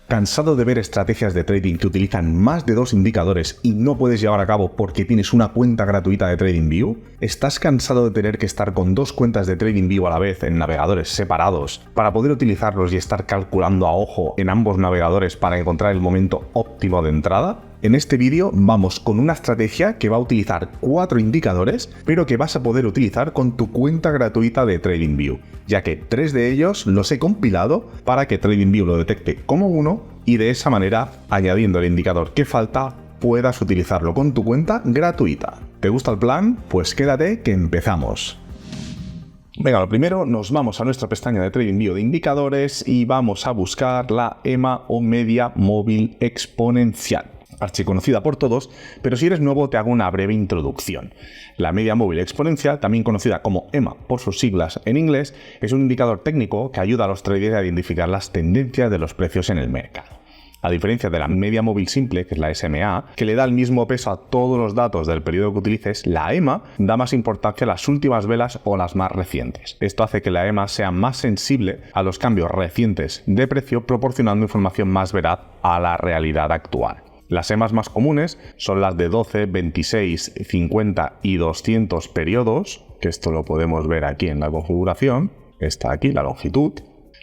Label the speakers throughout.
Speaker 1: ¿Cansado de ver estrategias de trading que utilizan más de 2 indicadores y no puedes llevar a cabo porque tienes una cuenta gratuita de TradingView? ¿Estás cansado de tener que estar con 2 cuentas de TradingView a la vez en navegadores separados para poder utilizarlos y estar calculando a ojo en ambos navegadores para encontrar el momento óptimo de entrada? En este vídeo vamos con una estrategia que va a utilizar 4 indicadores, pero que vas a poder utilizar con tu cuenta gratuita de TradingView, ya que 3 de ellos los he compilado para que TradingView lo detecte como uno y de esa manera, añadiendo el indicador que falta, puedas utilizarlo con tu cuenta gratuita. ¿Te gusta el plan? Pues quédate que empezamos. Venga, lo primero nos vamos a nuestra pestaña de TradingView de indicadores y vamos a buscar la EMA o media móvil exponencial. Archiconocida por todos, pero si eres nuevo te hago una breve introducción. La media móvil exponencial, también conocida como EMA por sus siglas en inglés, es un indicador técnico que ayuda a los traders a identificar las tendencias de los precios en el mercado. A diferencia de la media móvil simple, que es la SMA, que le da el mismo peso a todos los datos del periodo que utilices, la EMA da más importancia a las últimas velas o las más recientes. Esto hace que la EMA sea más sensible a los cambios recientes de precio, proporcionando información más veraz a la realidad actual. Las EMAs más comunes son las de 12, 26, 50 y 200 periodos, que esto lo podemos ver aquí en la configuración, está aquí la longitud.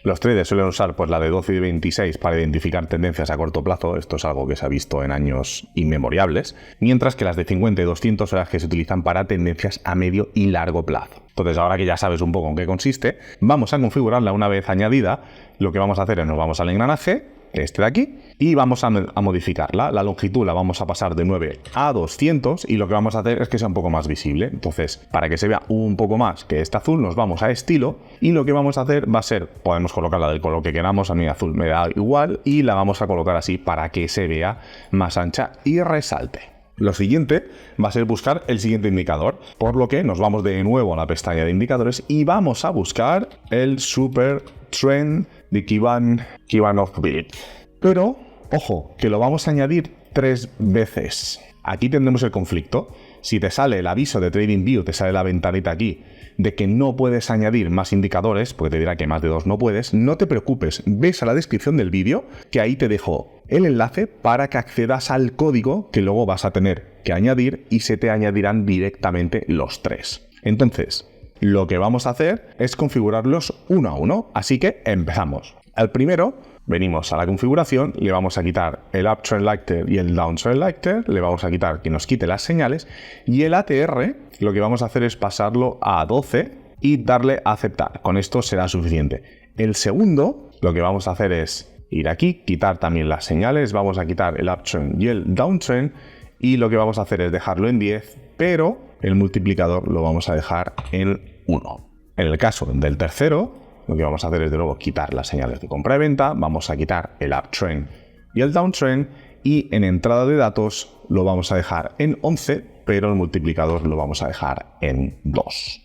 Speaker 1: Los traders suelen usar pues la de 12 y 26 para identificar tendencias a corto plazo, esto es algo que se ha visto en años inmemorables, mientras que las de 50 y 200 son las que se utilizan para tendencias a medio y largo plazo. Entonces, ahora que ya sabes un poco en qué consiste, vamos a configurarla una vez añadida. Lo que vamos a hacer es nos vamos al engranaje, este de aquí, y vamos a modificarla. La longitud la vamos a pasar de 9 a 200 y lo que vamos a hacer es que sea un poco más visible. Entonces, para que se vea un poco más que este azul, nos vamos a estilo y lo que vamos a hacer va a ser, podemos colocarla del color que queramos, a mí azul me da igual, y la vamos a colocar así para que se vea más ancha y resalte. Lo siguiente va a ser buscar el siguiente indicador, por lo que nos vamos de nuevo a la pestaña de indicadores y vamos a buscar el Super Trend de Kivanov-Bit. Pero, ojo, que lo vamos a añadir 3 veces. Aquí tendremos el conflicto. Si te sale el aviso de TradingView, te sale la ventanita aquí de que no puedes añadir más indicadores, porque te dirá que más de 2 no puedes, no te preocupes, ves a la descripción del vídeo, que ahí te dejo el enlace para que accedas al código que luego vas a tener que añadir y se te añadirán directamente los 3. Entonces, lo que vamos a hacer es configurarlos uno a uno, así que empezamos. Al primero, venimos a la configuración, le vamos a quitar el Uptrend Lighter y el Downtrend Lighter, le vamos a quitar que nos quite las señales, y el ATR lo que vamos a hacer es pasarlo a 12 y darle a aceptar. Con esto será suficiente. El segundo, lo que vamos a hacer es ir aquí, quitar también las señales, vamos a quitar el Uptrend y el Downtrend, y lo que vamos a hacer es dejarlo en 10, pero el multiplicador lo vamos a dejar en 1. En el caso del tercero, lo que vamos a hacer es de nuevo quitar las señales de compra y venta, vamos a quitar el Uptrend y el Downtrend, y en entrada de datos lo vamos a dejar en 11, pero el multiplicador lo vamos a dejar en 2.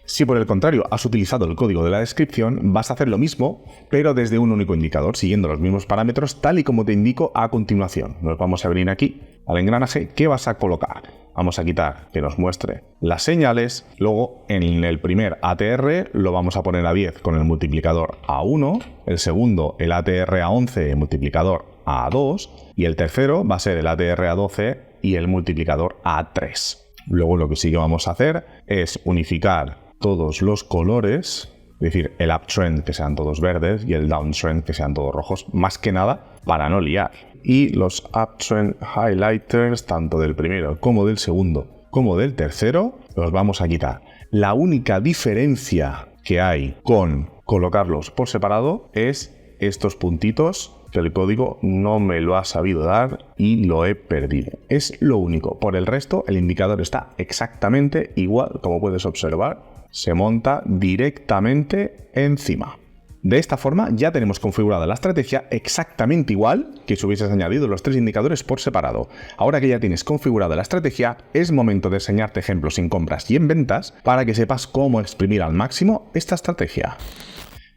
Speaker 1: Si por el contrario has utilizado el código de la descripción, vas a hacer lo mismo, pero desde un único indicador, siguiendo los mismos parámetros tal y como te indico a continuación. Nos vamos a venir aquí al engranaje. ¿Qué vas a colocar? Vamos a quitar que nos muestre las señales, luego en el primer ATR lo vamos a poner a 10 con el multiplicador a 1, el segundo el ATR a 11 multiplicador a 2 y el tercero va a ser el ATR a 12 y el multiplicador a 3. Luego lo que sí que vamos a hacer es unificar todos los colores, es decir, el uptrend que sean todos verdes y el downtrend que sean todos rojos, más que nada para no liar. Y los uptrend highlighters, tanto del primero como del segundo como del tercero, los vamos a quitar. La única diferencia que hay con colocarlos por separado es estos puntitos, que el código no me lo ha sabido dar y lo he perdido. Es lo único. Por el resto, el indicador está exactamente igual, como puedes observar. Se monta directamente encima. De esta forma ya tenemos configurada la estrategia exactamente igual que si hubieses añadido los 3 indicadores por separado. Ahora que ya tienes configurada la estrategia, es momento de enseñarte ejemplos en compras y en ventas para que sepas cómo exprimir al máximo esta estrategia.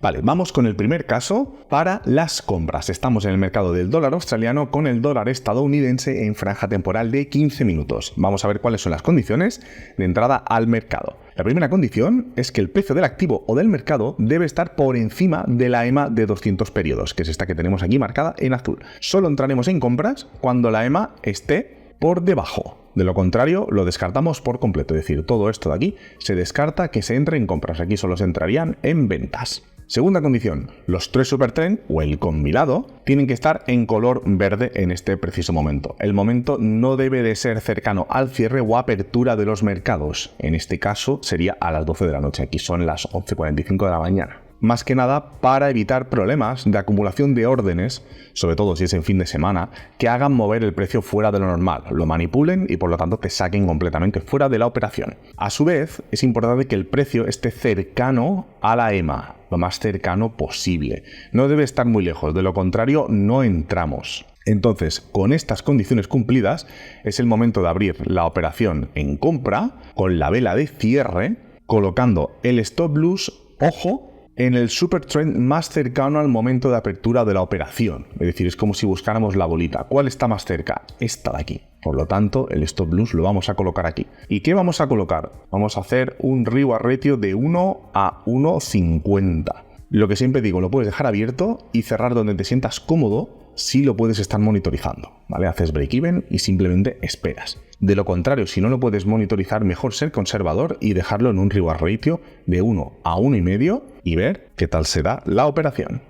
Speaker 1: Vale, vamos con el primer caso para las compras. Estamos en el mercado del dólar australiano con el dólar estadounidense en franja temporal de 15 minutos. Vamos a ver cuáles son las condiciones de entrada al mercado. La primera condición es que el precio del activo o del mercado debe estar por encima de la EMA de 200 periodos, que es esta que tenemos aquí marcada en azul. Solo entraremos en compras cuando la EMA esté por debajo. De lo contrario, lo descartamos por completo. Es decir, todo esto de aquí se descarta que se entre en compras. Aquí solo se entrarían en ventas. Segunda condición, los 3 supertrend o el combinado tienen que estar en color verde en este preciso momento. El momento no debe de ser cercano al cierre o apertura de los mercados. En este caso sería a las 12 de la noche. Aquí son las 11:45 de la mañana. Más que nada para evitar problemas de acumulación de órdenes, sobre todo si es en fin de semana, que hagan mover el precio fuera de lo normal, lo manipulen y por lo tanto te saquen completamente fuera de la operación. A su vez, es importante que el precio esté cercano a la EMA, lo más cercano posible. No debe estar muy lejos, de lo contrario no entramos. Entonces, con estas condiciones cumplidas, es el momento de abrir la operación en compra con la vela de cierre, colocando el stop loss, ojo, en el supertrend más cercano al momento de apertura de la operación. Es decir, es como si buscáramos la bolita. ¿Cuál está más cerca? Esta de aquí. Por lo tanto, el stop loss lo vamos a colocar aquí. ¿Y qué vamos a colocar? Vamos a hacer un reward ratio de 1 a 1,50. Lo que siempre digo, lo puedes dejar abierto y cerrar donde te sientas cómodo si lo puedes estar monitorizando, ¿vale? Haces break-even y simplemente esperas. De lo contrario, si no lo puedes monitorizar, mejor ser conservador y dejarlo en un reward ratio de 1 a 1,5 y ver qué tal se da la operación.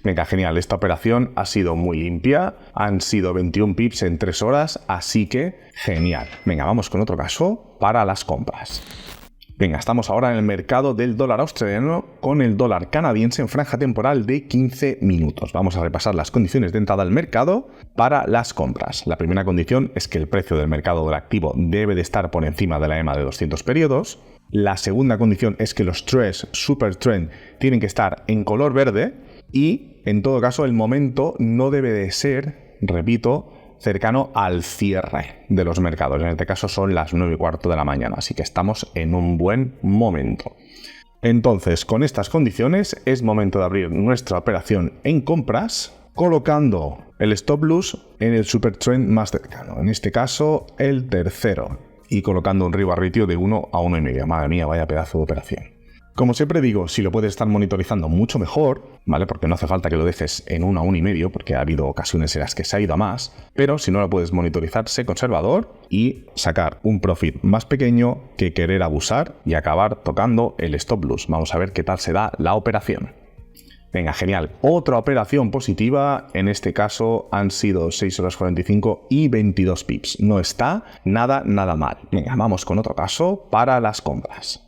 Speaker 1: Venga, genial, esta operación ha sido muy limpia, han sido 21 pips en 3 horas, así que genial. Venga, vamos con otro caso para las compras. Venga, estamos ahora en el mercado del dólar australiano con el dólar canadiense en franja temporal de 15 minutos. Vamos a repasar las condiciones de entrada al mercado para las compras. La primera condición es que el precio del mercado del activo debe de estar por encima de la EMA de 200 periodos. La segunda condición es que los 3 supertrend tienen que estar en color verde y, en todo caso, el momento no debe de ser, repito, cercano al cierre de los mercados. En este caso son las 9:15 de la mañana, así que estamos en un buen momento. Entonces, con estas condiciones es momento de abrir nuestra operación en compras, colocando el stop loss en el supertrend más cercano, en este caso el tercero, y colocando un reward ratio de 1 a 1,5. Madre mía, vaya pedazo de operación. Como siempre digo, si lo puedes estar monitorizando mucho mejor, ¿vale? Porque no hace falta que lo dejes en 1 a 1,5, porque ha habido ocasiones en las que se ha ido a más, pero si no lo puedes monitorizar, sé conservador y sacar un profit más pequeño que querer abusar y acabar tocando el stop loss. Vamos a ver qué tal se da la operación. Venga, genial. Otra operación positiva, en este caso han sido 6 horas 45 y 22 pips. No está nada mal. Venga, vamos con otro caso para las compras.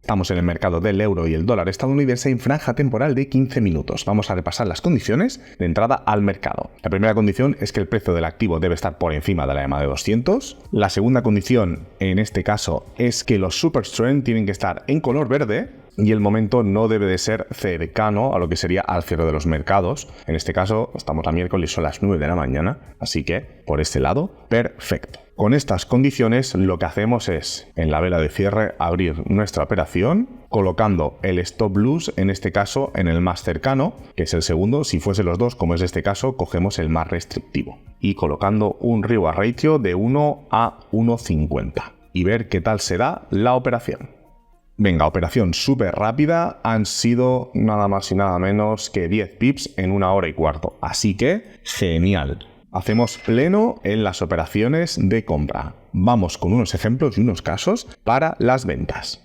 Speaker 1: Estamos en el mercado del euro y el dólar estadounidense en franja temporal de 15 minutos. Vamos a repasar las condiciones de entrada al mercado. La primera condición es que el precio del activo debe estar por encima de la EMA de 200. La segunda condición, en este caso, es que los supertrend tienen que estar en color verde y el momento no debe de ser cercano a lo que sería al cierre de los mercados. En este caso, estamos a miércoles, son las 9 de la mañana, así que por este lado, perfecto. Con estas condiciones lo que hacemos es, en la vela de cierre, abrir nuestra operación, colocando el stop loss, en este caso, en el más cercano, que es el segundo. Si fuese los dos, como es este caso, cogemos el más restrictivo. Y colocando un reward ratio de 1 a 1,50. Y ver qué tal se da la operación. Venga, operación súper rápida, han sido nada más y nada menos que 10 pips en 1 hora y cuarto. Así que, genial. Hacemos pleno en las operaciones de compra. Vamos con unos ejemplos y unos casos para las ventas.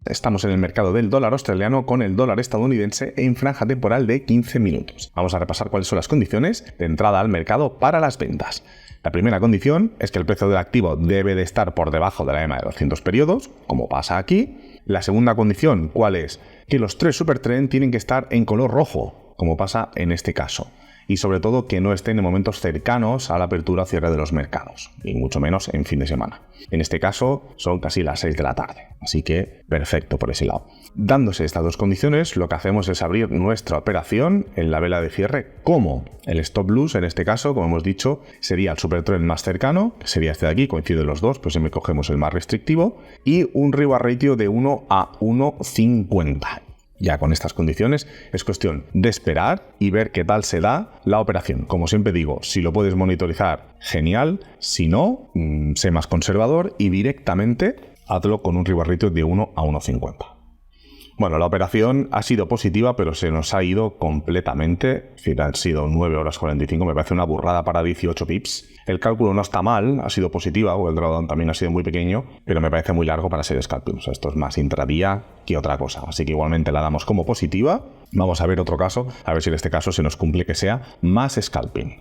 Speaker 1: Estamos en el mercado del dólar australiano con el dólar estadounidense en franja temporal de 15 minutos. Vamos a repasar cuáles son las condiciones de entrada al mercado para las ventas. La primera condición es que el precio del activo debe de estar por debajo de la EMA de 200 periodos, como pasa aquí. La segunda condición, ¿cuál es? Que los 3 supertrend tienen que estar en color rojo, como pasa en este caso. Y sobre todo que no estén en momentos cercanos a la apertura o cierre de los mercados, y mucho menos en fin de semana. En este caso son casi las 6 de la tarde, así que perfecto por ese lado. Dándose estas dos condiciones, lo que hacemos es abrir nuestra operación en la vela de cierre como el stop loss, en este caso, como hemos dicho, sería el supertrend más cercano, que sería este de aquí, coinciden los dos, pues siempre cogemos el más restrictivo, y un reward ratio de 1 a 1,50. Ya con estas condiciones es cuestión de esperar y ver qué tal se da la operación. Como siempre digo, si lo puedes monitorizar, genial. Si no, sé más conservador y directamente hazlo con un reward ratio de 1 a 1,50. Bueno, la operación ha sido positiva, pero se nos ha ido completamente. Es decir, han sido 9 horas 45, me parece una burrada para 18 pips. El cálculo no está mal, ha sido positiva, o el drawdown también ha sido muy pequeño, pero me parece muy largo para ser scalping. O sea, esto es más intradía que otra cosa. Así que igualmente la damos como positiva. Vamos a ver otro caso, a ver si en este caso se nos cumple que sea más scalping.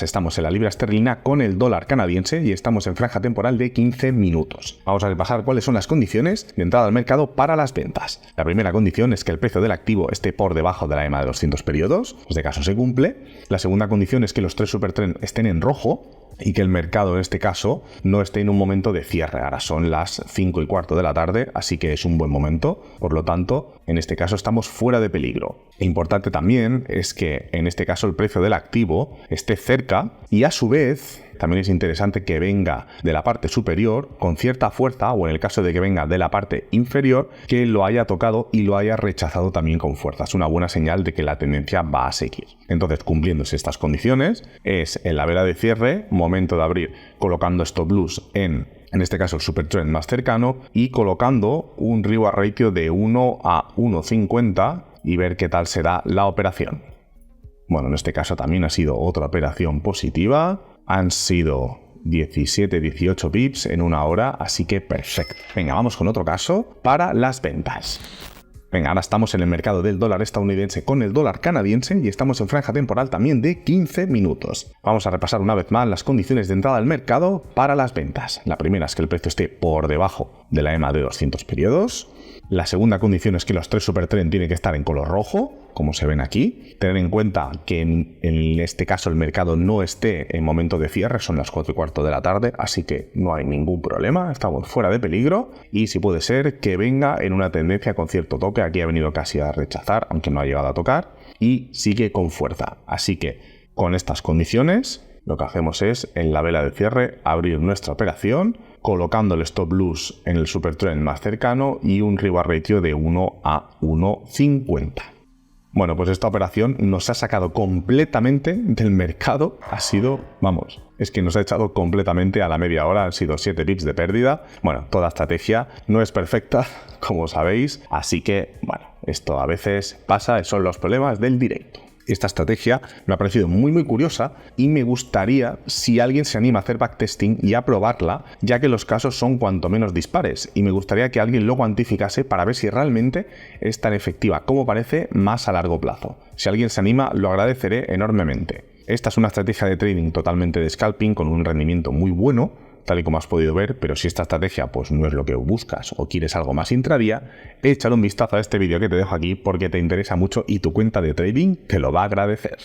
Speaker 1: Estamos en la libra esterlina con el dólar canadiense y estamos en franja temporal de 15 minutos. Vamos a repasar cuáles son las condiciones de entrada al mercado para las ventas. La primera condición es que el precio del activo esté por debajo de la EMA de 200 periodos. Este caso se cumple. La segunda condición es que los 3 supertrend estén en rojo y que el mercado en este caso no esté en un momento de cierre. Ahora son las 5:15 de la tarde, así que es un buen momento. Por lo tanto, en este caso estamos fuera de peligro. E importante también es que en este caso el precio del activo esté cerca y a su vez también es interesante que venga de la parte superior con cierta fuerza, o en el caso de que venga de la parte inferior, que lo haya tocado y lo haya rechazado también con fuerza. Es una buena señal de que la tendencia va a seguir. Entonces, cumpliéndose estas condiciones, es en la vela de cierre, momento de abrir colocando stop loss en este caso el supertrend más cercano, y colocando un reward ratio de 1 a 1,50 y ver qué tal será la operación. Bueno, en este caso también ha sido otra operación positiva. Han sido 17-18 pips en una hora, así que perfecto. Venga, vamos con otro caso para las ventas. Venga, ahora estamos en el mercado del dólar estadounidense con el dólar canadiense y estamos en franja temporal también de 15 minutos. Vamos a repasar una vez más las condiciones de entrada al mercado para las ventas. La primera es que el precio esté por debajo de la EMA de 200 periodos. La segunda condición es que los 3 supertrend tienen que estar en color rojo, como se ven aquí. Tener en cuenta que en este caso el mercado no esté en momento de cierre, son las 4:15 de la tarde, así que no hay ningún problema, estamos fuera de peligro. Y si puede ser que venga en una tendencia con cierto toque, aquí ha venido casi a rechazar, aunque no ha llegado a tocar, y sigue con fuerza. Así que con estas condiciones lo que hacemos es en la vela de cierre abrir nuestra operación, colocando el stop loss en el supertrend más cercano y un reward ratio de 1 a 1,50. Bueno, pues esta operación nos ha sacado completamente del mercado. Ha sido, vamos, es que nos ha echado completamente a la media hora. Han sido 7 pips de pérdida. Bueno, toda estrategia no es perfecta, como sabéis. Así que, bueno, esto a veces pasa, son los problemas del directo. Esta estrategia me ha parecido muy curiosa y me gustaría si alguien se anima a hacer backtesting y a probarla, ya que los casos son cuanto menos dispares, y me gustaría que alguien lo cuantificase para ver si realmente es tan efectiva como parece más a largo plazo. Si alguien se anima, lo agradeceré enormemente. Esta es una estrategia de trading totalmente de scalping con un rendimiento muy bueno, tal y como has podido ver, pero si esta estrategia pues no es lo que buscas o quieres algo más intradía, échale un vistazo a este vídeo que te dejo aquí porque te interesa mucho y tu cuenta de trading te lo va a agradecer.